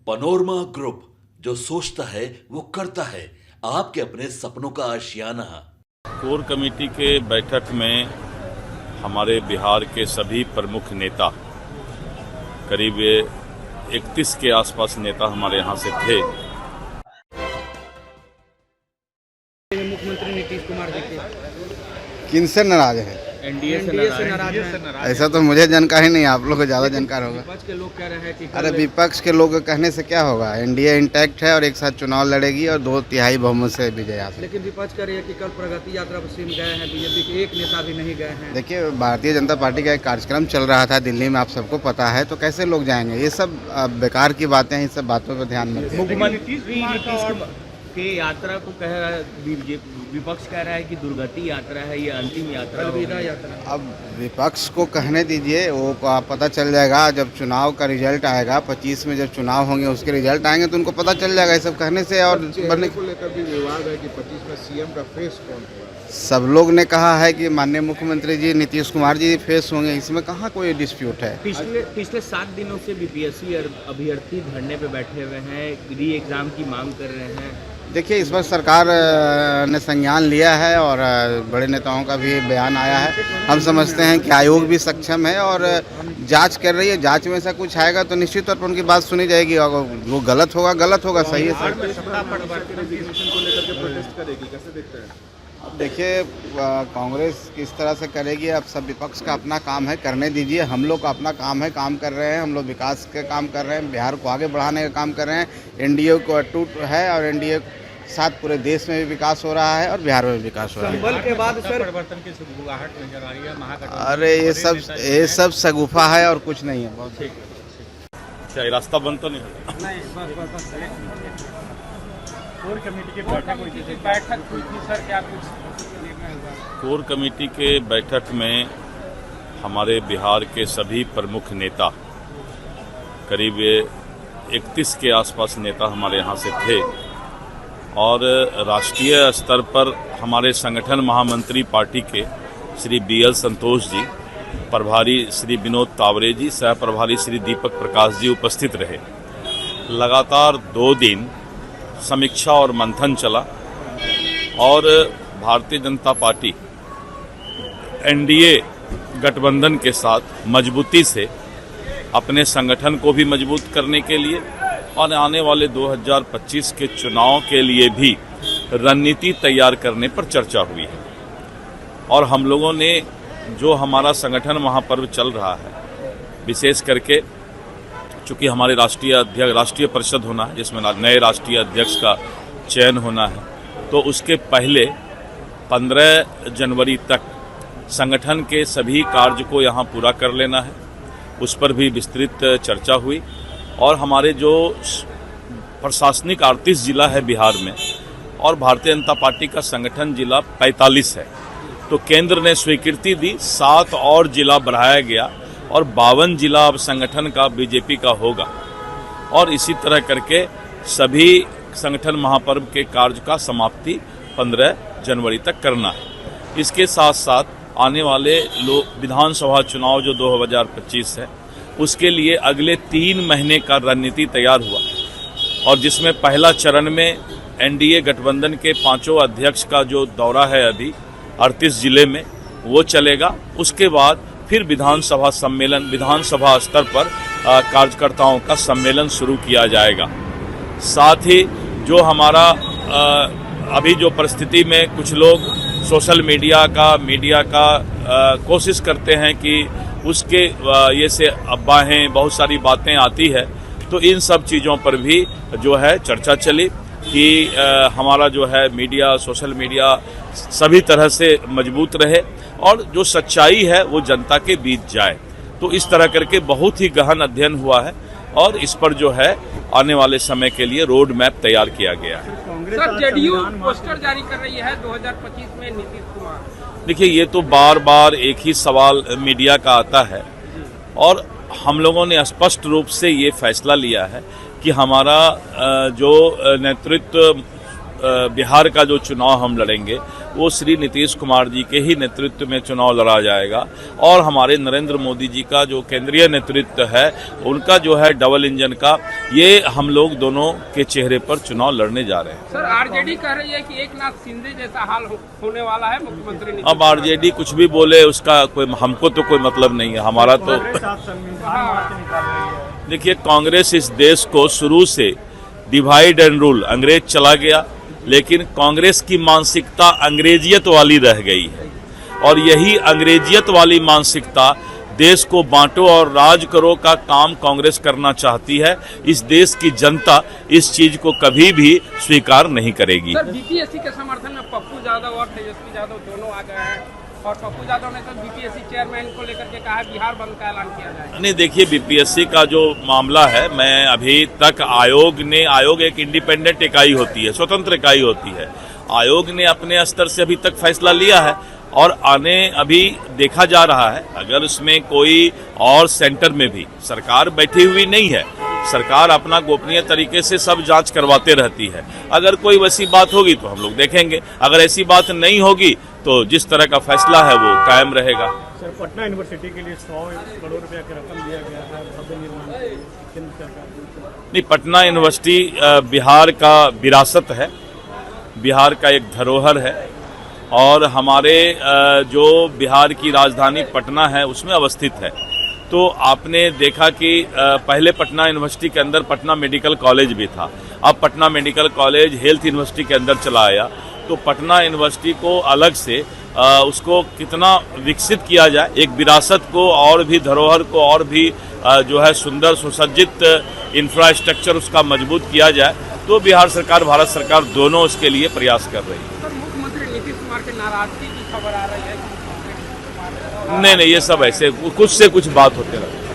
Panorama group, जो सोचता है वो करता है। आपके अपने सपनों का आशियाना। कोर कमेटी के बैठक में हमारे बिहार के सभी प्रमुख नेता, करीब 31 के आसपास नेता हमारे यहाँ से थे। मुख्यमंत्री नीतीश कुमार जी के किनसे नाराज है? एनडीए से नाराज हैं। ऐसा तो मुझे जानकारी नहीं, आप लोग को ज़्यादा जानकार होगा। विपक्ष के लोग कह रहे हैं कि अरे विपक्ष के लोग कहने से क्या होगा? एनडीए इंटैक्ट है और एक साथ चुनाव लड़ेगी और 2/3 बहुमत से विजय हासिल। लेकिन विपक्ष कह रही है कि कल प्रगति यात्रा पर सीएम गए हैं, बीजेपी के एक नेता भी नहीं गए हैं। देखिए, भारतीय जनता पार्टी का एक कार्यक्रम चल रहा था दिल्ली में, आप सबको पता है, तो कैसे लोग जाएंगे? ये सब बेकार की बातें हैं, इन सब बातों पर ध्यान मत दें। मुख्यमंत्री नीतीश के यात्रा को कह रहा है, विपक्ष कह रहा है कि दुर्गति यात्रा है, ये अंतिम यात्रा, अलविदा यात्रा। अब विपक्ष को कहने दीजिए, वो पता चल जाएगा जब चुनाव का रिजल्ट आएगा। 25 में जब चुनाव होंगे, उसके रिजल्ट आएंगे तो उनको पता चल जाएगा। ये सब कहने से और बनने को लेकर भी विवाद है कि 25 में सीएम का फेस कौन होगा। सब लोग ने कहा है कि माननीय मुख्यमंत्री जी नीतीश कुमार जी फेस होंगे, इसमें कहाँ कोई डिस्प्यूट है। पिछले 7 दिनों से बीपीएससी अभ्यर्थी धरने पे बैठे हुए हैं, री एग्जाम की मांग कर रहे हैं। देखिए, इस पर सरकार ने संज्ञान लिया है और बड़े नेताओं का भी बयान आया है। हम समझते हैं कि आयोग भी सक्षम है और जांच कर रही है। जांच में ऐसा कुछ आएगा तो निश्चित तौर पर उनकी बात सुनी जाएगी। और वो गलत होगा, सही है सर। अब देखिए, कांग्रेस किस तरह से करेगी, अब सब विपक्ष का अपना काम है, करने दीजिए। हम लोग का अपना काम है, काम कर रहे हैं। हम लोग विकास के काम कर रहे हैं, बिहार को आगे बढ़ाने का काम कर रहे हैं। एनडीए को अटूट है और एनडीए साथ पूरे देश में भी विकास हो रहा है और बिहार में भी विकास हो रहा है। संभल के बाद सर परिवर्तन की शुरुआत नजर आ रही है, महागठबंधन। अरे ये सब शगुफा है और कुछ नहीं है। बहुत ठीक। अच्छा, ये रास्ता बंद तो नहीं होगा? कोर कमेटी की बैठक हुई थी सर, क्या कुछ? कोर कमेटी के बैठक में हमारे बिहार के सभी प्रमुख नेता, करीब 31 के आसपास नेता हमारे यहाँ से थे। और राष्ट्रीय स्तर पर हमारे संगठन महामंत्री पार्टी के श्री BL संतोष जी, प्रभारी श्री विनोद तावरे जी, सह प्रभारी श्री दीपक प्रकाश जी उपस्थित रहे। लगातार 2 दिन समीक्षा और मंथन चला और भारतीय जनता पार्टी एनडीए गठबंधन के साथ मजबूती से अपने संगठन को भी मजबूत करने के लिए और आने वाले 2025 के चुनाव के लिए भी रणनीति तैयार करने पर चर्चा हुई है। और हम लोगों ने जो हमारा संगठन महापर्व चल रहा है, विशेष करके चूँकि हमारे राष्ट्रीय परिषद होना है, जिसमें नए राष्ट्रीय अध्यक्ष का चयन होना है, तो उसके पहले 15 जनवरी तक संगठन के सभी कार्य को यहाँ पूरा कर लेना है। उस पर भी विस्तृत चर्चा हुई। और हमारे जो प्रशासनिक 38 जिला है बिहार में और भारतीय जनता पार्टी का संगठन जिला 45 है, तो केंद्र ने स्वीकृति दी, 7 और जिला बढ़ाया गया और 52 जिला अब संगठन का बीजेपी का होगा। और इसी तरह करके सभी संगठन महापर्व के कार्य का समाप्ति 15 जनवरी तक करना है। इसके साथ साथ आने वाले विधानसभा चुनाव जो 2025 है, उसके लिए अगले 3 महीने का रणनीति तैयार हुआ और जिसमें पहला चरण में एनडीए गठबंधन के 5 अध्यक्ष का जो दौरा है अभी 38 जिले में, वो चलेगा। उसके बाद फिर विधानसभा स्तर पर कार्यकर्ताओं का सम्मेलन शुरू किया जाएगा। साथ ही जो हमारा अभी जो परिस्थिति में कुछ लोग सोशल मीडिया का कोशिश करते हैं कि उसके ये से अफवाहें, बहुत सारी बातें आती है, तो इन सब चीज़ों पर भी जो है चर्चा चली कि हमारा जो है मीडिया, सोशल मीडिया सभी तरह से मजबूत रहे और जो सच्चाई है वो जनता के बीच जाए। तो इस तरह करके बहुत ही गहन अध्ययन हुआ है और इस पर जो है आने वाले समय के लिए रोड मैप तैयार किया गया है। सर, जेडीयू पोस्टर जारी कर रही है 2025 में नीतीश कुमार। देखिए, ये तो बार बार एक ही सवाल मीडिया का आता है और हम लोगों ने स्पष्ट रूप से ये फैसला लिया है कि हमारा जो नेतृत्व बिहार का जो चुनाव हम लड़ेंगे वो श्री नीतीश कुमार जी के ही नेतृत्व में चुनाव लड़ा जाएगा और हमारे नरेंद्र मोदी जी का जो केंद्रीय नेतृत्व है उनका जो है डबल इंजन का, ये हम लोग दोनों के चेहरे पर चुनाव लड़ने जा रहे हैं। सर आरजेडी कह रही है कि एकनाथ शिंदे जैसा हाल होने वाला है मुख्यमंत्री नीतीश अब आरजेडी कुछ भी बोले उसका कोई हमको तो कोई मतलब नहीं है, हमारा तो देखिए कांग्रेस इस देश को शुरू से डिवाइड एंड रूल, अंग्रेज चला गया लेकिन कांग्रेस की मानसिकता अंग्रेजियत वाली रह गई है और यही अंग्रेजियत वाली मानसिकता देश को बांटो और राज करो का काम कांग्रेस करना चाहती है। इस देश की जनता इस चीज को कभी भी स्वीकार नहीं करेगी। सर बीपीएससी के समर्थन में पप्पू यादव और तेजस्वी यादव दोनों आ गए हैं और पप्पू यादव ने तो बीपीएससी चेयरमैन को लेकर के कहा बिहार बंद का ऐलान किया जाए। नहीं देखिए, बीपीएससी का जो मामला है, मैं अभी तक आयोग एक इंडिपेंडेंट इकाई होती है, स्वतंत्र इकाई होती है। आयोग ने अपने स्तर से अभी तक फैसला लिया है और अभी देखा जा रहा है अगर उसमें कोई और सेंटर में भी सरकार बैठी हुई नहीं है, सरकार अपना गोपनीय तरीके से सब जांच करवाते रहती है। अगर कोई वैसी बात होगी तो हम लोग देखेंगे, अगर ऐसी बात नहीं होगी तो जिस तरह का फैसला है वो कायम रहेगा। सर पटना यूनिवर्सिटी के लिए 100 करोड़ रुपया की रकम दिया गया है भव्य निर्माण के लिए, केंद्र सरकार। नहीं, पटना यूनिवर्सिटी बिहार का विरासत है, बिहार का एक धरोहर है और हमारे जो बिहार की राजधानी पटना है उसमें अवस्थित है। तो आपने देखा कि पहले पटना यूनिवर्सिटी के अंदर पटना मेडिकल कॉलेज भी था, अब Patna medical college health university के अंदर चला आया। तो पटना यूनिवर्सिटी को अलग से उसको कितना विकसित किया जाए, एक विरासत को और भी, धरोहर को और भी जो है सुंदर सुसज्जित इंफ्रास्ट्रक्चर उसका मजबूत किया जाए, तो बिहार सरकार, भारत सरकार दोनों इसके लिए प्रयास कर रही है। सर मुख्यमंत्री नीतीश कुमार की नाराजगी की खबर आ रही है। नहीं, ये सब ऐसे कुछ से कुछ बात होते रहते हैं।